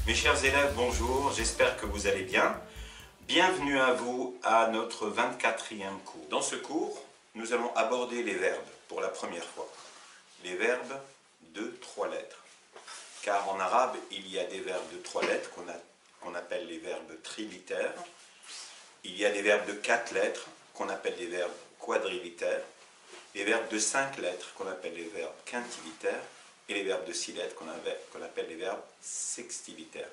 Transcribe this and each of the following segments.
Mes chers élèves, bonjour, j'espère que vous allez bien. Bienvenue à vous à notre 24e cours. Dans ce cours, nous allons aborder les verbes pour la première fois. Les verbes de 3 lettres. Car en arabe, il y a des verbes de 3 lettres qu'on appelle les verbes trilitères. Il y a des verbes de 4 lettres qu'on appelle les verbes quadrilitères. Les verbes de 5 lettres qu'on appelle les verbes quintilitères. Et les verbes de 6 lettres qu'on appelle les verbes sextilitaires.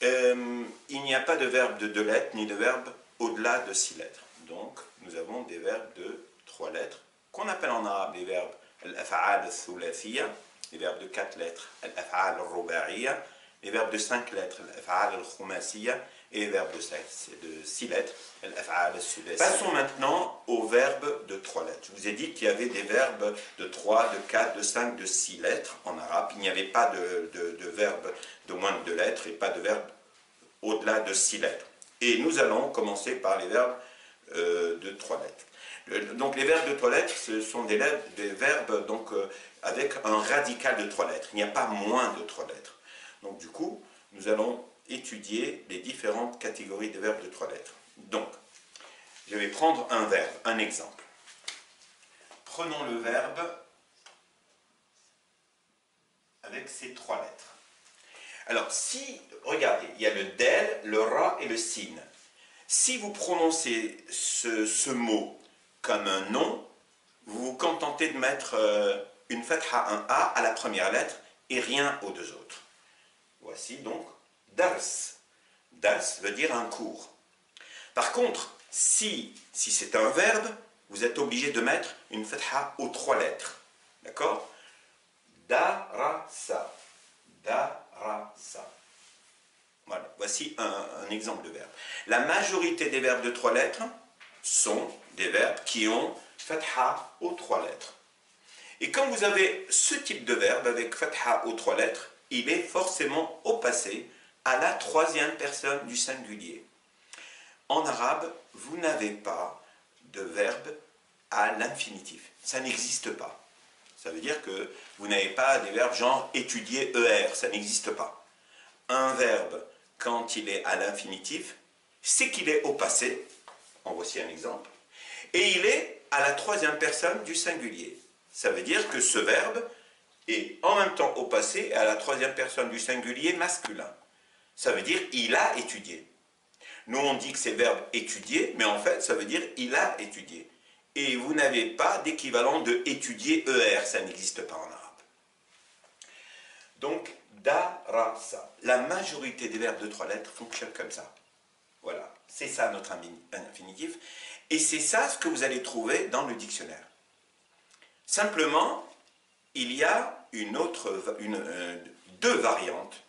Il n'y a pas de verbe de 2 lettres ni de verbe au-delà de 6 lettres. Donc, nous avons des verbes de 3 lettres qu'on appelle en arabe les verbes al-af'al al-thulathiyya, les verbes de 4 lettres al-af'al al-ruba'iyya, les verbes de 5 lettres al-af'al al-khumasiyya et les verbes de 6 lettres al-af'al al-sulasiyya. Passons maintenant aux verbes de 3 lettres. Je vous ai dit qu'il y avait des verbes de 3, de 4, de 5, de 6 lettres en arabe. Il n'y avait pas de verbes de moins de 2 lettres et pas de verbes au-delà de 6 lettres. Et nous allons commencer par les verbes de 3 lettres. Donc les verbes de 3 lettres, ce sont des verbes donc, avec un radical de 3 lettres. Il n'y a pas moins de 3 lettres. Donc du coup, nous allons étudier les différentes catégories de verbes de 3 lettres. Donc, je vais prendre un verbe, un exemple. Prenons le verbe avec ces 3 lettres. Alors, si, regardez, il y a le del, le ra et le sin. Si vous prononcez ce mot comme un nom, vous vous contentez de mettre une fatha, un a à la première lettre et rien aux deux autres. Voici donc dars. Dars veut dire un cours. Par contre, si c'est un verbe, vous êtes obligé de mettre une fatha aux 3 lettres. D'accord? Darasa. Darasa. Voilà, voici un exemple de verbe. La majorité des verbes de 3 lettres sont des verbes qui ont fatha aux 3 lettres. Et quand vous avez ce type de verbe avec fatha aux 3 lettres, il est forcément au passé à la 3e personne du singulier. En arabe, vous n'avez pas de verbe à l'infinitif. Ça n'existe pas. Ça veut dire que vous n'avez pas des verbes genre étudier ER, ça n'existe pas. Un verbe, quand il est à l'infinitif, c'est qu'il est au passé. En voici un exemple. Et il est à la 3e personne du singulier. Ça veut dire que ce verbe est en même temps au passé et à la 3e personne du singulier masculin. Ça veut dire il a étudié. Nous on dit que c'est le verbe étudier, mais en fait ça veut dire il a étudié. Et vous n'avez pas d'équivalent de étudier ER, ça n'existe pas en arabe. Donc darasa, la majorité des verbes de 3 lettres fonctionnent comme ça. Voilà, c'est ça notre infinitif. Et c'est ça ce que vous allez trouver dans le dictionnaire. Simplement, il y a deux variantes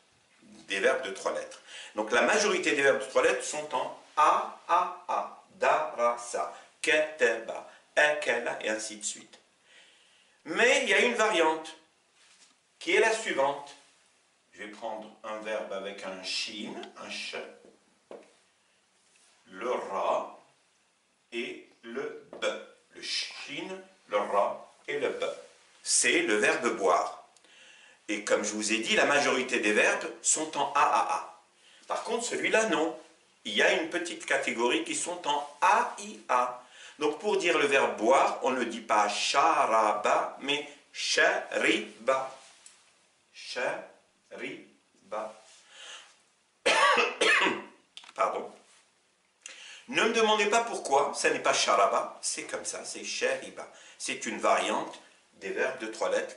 des verbes de 3 lettres. Donc la majorité des verbes de 3 lettres sont en a, darasa, kataba, akala et ainsi de suite. Mais il y a une variante qui est la suivante. Je vais prendre un verbe avec un shin, un sh, le ra et le b. Le shin, le ra et le b. C'est le verbe boire. Et comme je vous ai dit, la majorité des verbes sont en a. Par contre, celui-là, non. Il y a une petite catégorie qui sont en aia. Donc, pour dire le verbe boire, on ne dit pas sharaba, mais shariba. Shariba. Pardon. Ne me demandez pas pourquoi, ça n'est pas sharaba, c'est comme ça, c'est shariba. C'est une variante des verbes de 3 lettres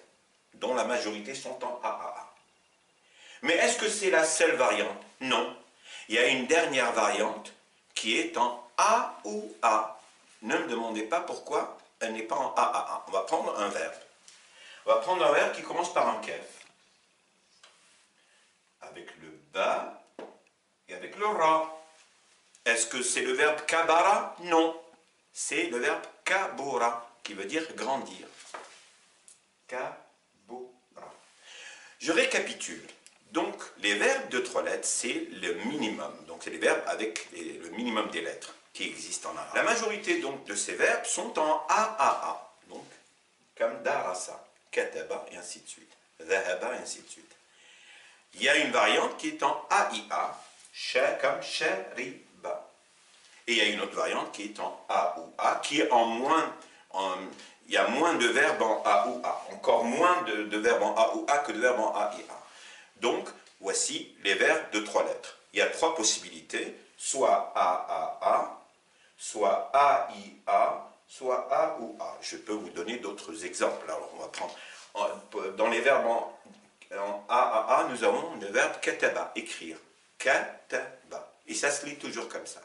dont la majorité sont en a. Mais est-ce que c'est la seule variante? Non. Il y a une dernière variante qui est en a ou a. Ne me demandez pas pourquoi elle n'est pas en a. On va prendre un verbe. On va prendre un verbe qui commence par un kef. Avec le ba et avec le ra. Est-ce que c'est le verbe kabara? Non. C'est le verbe kabura qui veut dire grandir. Kabura. Je récapitule. Donc, les verbes de 3 lettres, c'est le minimum. Donc, c'est les verbes avec le minimum des lettres qui existent en arabe. La majorité donc, de ces verbes sont en a. Donc, comme darasa, kataba et ainsi de suite. Dhahaba et ainsi de suite. Il y a une variante qui est en AIA, sha comme shariba. Et il y a une autre variante qui est en A ou A, qui est en moins, il y a moins de verbes en A ou A, encore moins de verbes en A ou A que de verbes en AIA. Donc, voici les verbes de 3 lettres. Il y a 3 possibilités, soit AAA, soit AIA, soit A ou A. Je peux vous donner d'autres exemples. Alors, on va prendre, dans les verbes en AAA, nous avons le verbe kataba, écrire. Kataba. Et ça se lit toujours comme ça.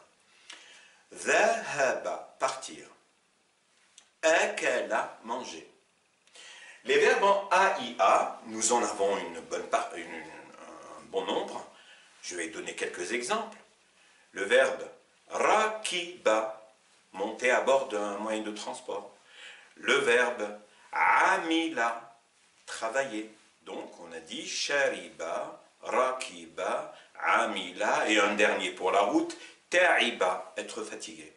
Dhahaba, partir. Akala, manger. Les verbes en AIA, nous en avons un bon nombre. Je vais donner quelques exemples. Le verbe rakiba, monter à bord d'un moyen de transport. Le verbe amila, travailler. Donc on a dit shariba, rakiba, amila, et un dernier pour la route, ta'iba, être fatigué.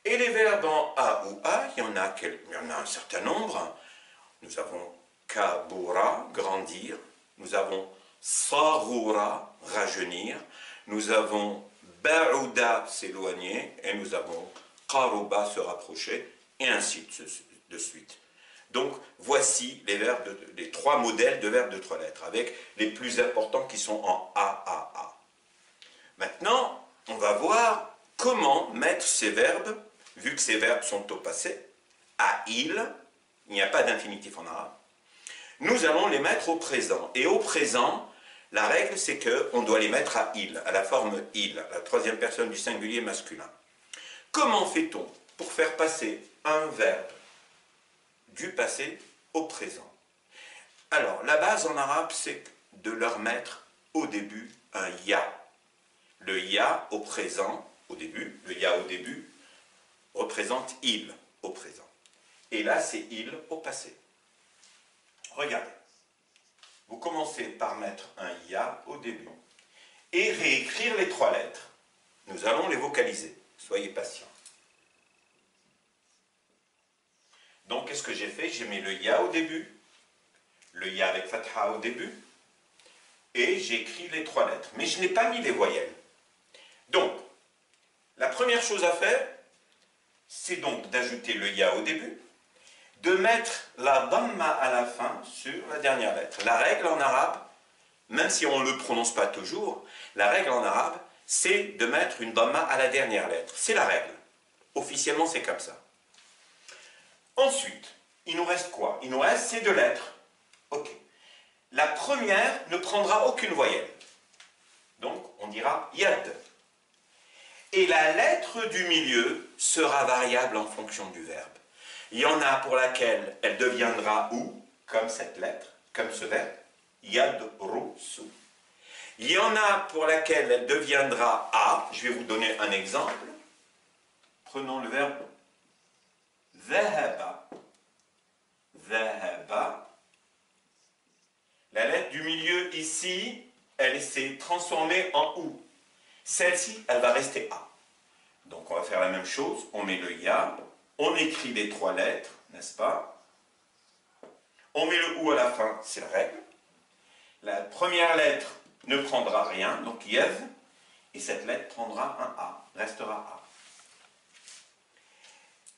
Et les verbes en A ou A, il y en a un certain nombre. Nous avons kabura, grandir. Nous avons sarura, rajeunir. Nous avons ba'uda, s'éloigner. Et nous avons qaruba, se rapprocher. Et ainsi de suite. Donc, voici les 3 modèles de verbes de 3 lettres, avec les plus importants qui sont en AAA. Maintenant, on va voir comment mettre ces verbes, vu que ces verbes sont au passé, à il n'y a pas d'infinitif en arabe, nous allons les mettre au présent. Et au présent, la règle, c'est qu'on doit les mettre à il, à la forme il, la 3e personne du singulier masculin. Comment fait-on pour faire passer un verbe du passé au présent? Alors, la base en arabe, c'est de leur mettre au début un ya. Le ya au présent, au début, le ya au début, représente il au présent. Et là, c'est il au passé. Regardez. Vous commencez par mettre un ya au début et réécrire les 3 lettres. Nous allons les vocaliser. Soyez patients. Donc, qu'est-ce que j'ai fait? J'ai mis le ya au début, le ya avec fatha au début, et j'ai écrit les 3 lettres. Mais je n'ai pas mis les voyelles. Donc, la première chose à faire, c'est donc d'ajouter le ya au début, de mettre la dhamma à la fin sur la dernière lettre. La règle en arabe, même si on ne le prononce pas toujours, la règle en arabe, c'est de mettre une dhamma à la dernière lettre. C'est la règle. Officiellement, c'est comme ça. Ensuite, il nous reste quoi? Il nous reste ces 2 lettres. Ok. La première ne prendra aucune voyelle. Donc, on dira yad. Et la lettre du milieu sera variable en fonction du verbe. Il y en a pour laquelle elle deviendra ou, comme cette lettre, comme ce verbe, yadrusu. Il y en a pour laquelle elle deviendra a. Je vais vous donner un exemple. Prenons le verbe dhahaba. Dhahaba. La lettre du milieu ici, elle s'est transformée en ou. Celle-ci, elle va rester a. Donc on va faire la même chose. On met le ya, on écrit les 3 lettres, n'est-ce pas? On met le ou à la fin, c'est la règle. La première lettre ne prendra rien, donc yev, et cette lettre prendra un a, restera a.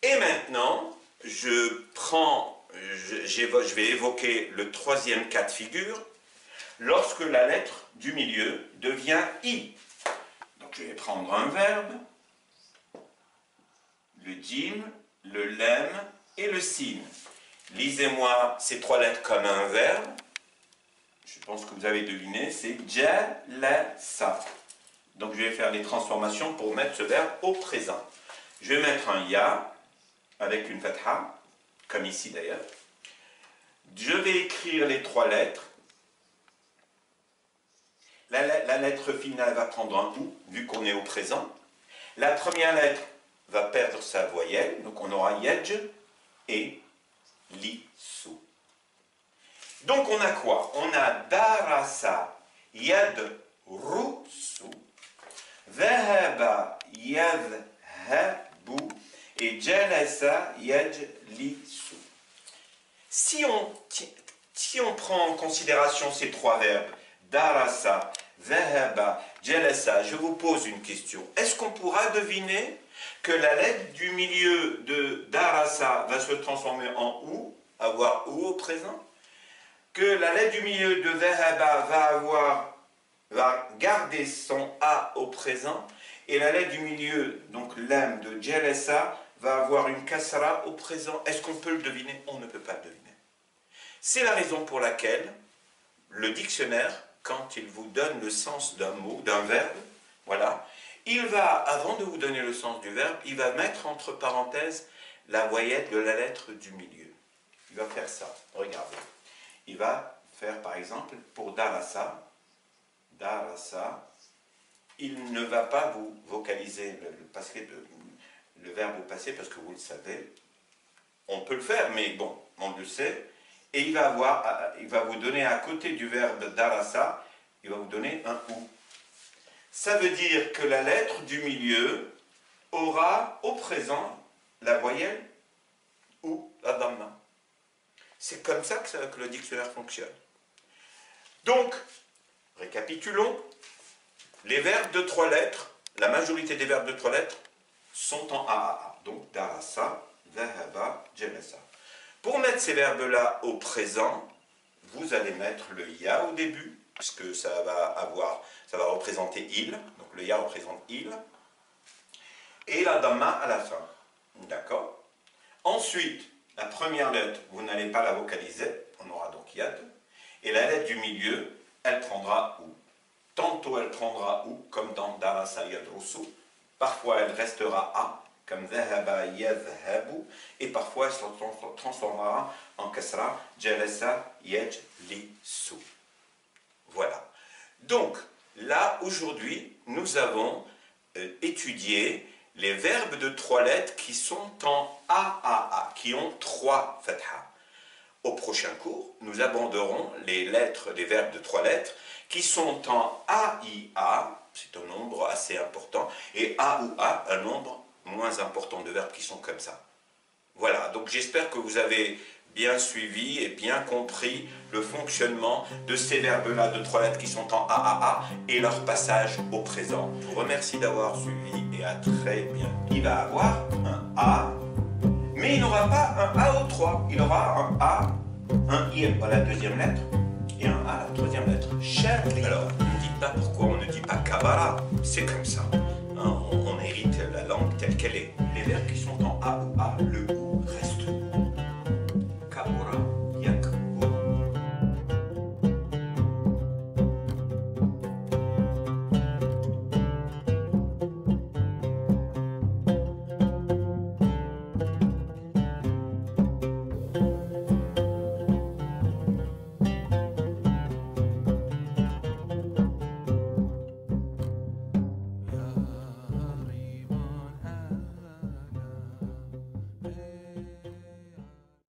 Et maintenant, je vais évoquer le 3e cas de figure, lorsque la lettre du milieu devient i. Donc je vais prendre un verbe, le jim, le lem et le sin. Lisez-moi ces 3 lettres comme un verbe. Je pense que vous avez deviné, c'est jalasa. Donc je vais faire les transformations pour mettre ce verbe au présent. Je vais mettre un ya avec une fatha, comme ici d'ailleurs. Je vais écrire les 3 lettres. La lettre finale va prendre un ou, vu qu'on est au présent. La première lettre va perdre sa voyelle, donc on aura yedj et lisu. Donc on a quoi? On a darasa yadrusu, dhahaba yadhabu et jalasa yajlisu. Si on prend en considération ces 3 verbes, darasa, dhahaba, jalasa. Je vous pose une question. Est-ce qu'on pourra deviner que la lettre du milieu de darasa va se transformer en ou, avoir ou au présent? Que la lettre du milieu de dhahaba va garder son a au présent, et la lettre du milieu, donc l'âme de jalasa, va avoir une kasra au présent. Est-ce qu'on peut le deviner? On ne peut pas le deviner. C'est la raison pour laquelle le dictionnaire, quand il vous donne le sens d'un mot, d'un verbe, voilà, il va, avant de vous donner le sens du verbe, il va mettre entre parenthèses la voyelle de la lettre du milieu. Il va faire ça, regardez. Il va faire par exemple, pour darasa, darasa, il ne va pas vous vocaliser le verbe au passé parce que vous le savez. On peut le faire, mais bon, on le sait. Et il va vous donner à côté du verbe darasa, il va vous donner un ou. Ça veut dire que la lettre du milieu aura au présent la voyelle ou la dhamma. C'est comme ça que le dictionnaire fonctionne. Donc, récapitulons. Les verbes de 3 lettres, la majorité des verbes de 3 lettres sont en AAA. Donc, darasa, dhahaba, jalasa. Pour mettre ces verbes-là au présent, vous allez mettre le ya au début, puisque ça va représenter il. Donc, le ya représente il. Et la dhamma à la fin. D'accord? Ensuite, la première lettre, vous n'allez pas la vocaliser. On aura donc yad. Et la lettre du milieu, elle prendra ou. Tantôt elle prendra ou, comme dans darasa yadrusu. Parfois elle restera a, comme dhahaba yadhabu. Et parfois elle se transformera en kasra, jalasa yajlisu. Voilà. Donc, là, aujourd'hui, nous avons étudié les verbes de 3 lettres qui sont en AAA, qui ont 3 fatha. Au prochain cours, nous aborderons les verbes de 3 lettres qui sont en AIA, c'est un nombre assez important, et AOA, un nombre moins important de verbes qui sont comme ça. Voilà, donc j'espère que vous avez bien suivi et bien compris le fonctionnement de ces verbes-là de 3 lettres qui sont en AAA et leur passage au présent. Je vous remercie d'avoir suivi et à très bien. Il va avoir un A, mais il n'aura pas un A au 3. Il aura un A, un I à la 2e lettre et un A à la 3e lettre. Alors, ne dites pas pourquoi on ne dit pas kabara, c'est comme ça. Hein, on hérite la langue telle qu'elle est. Les verbes qui sont en A ou A,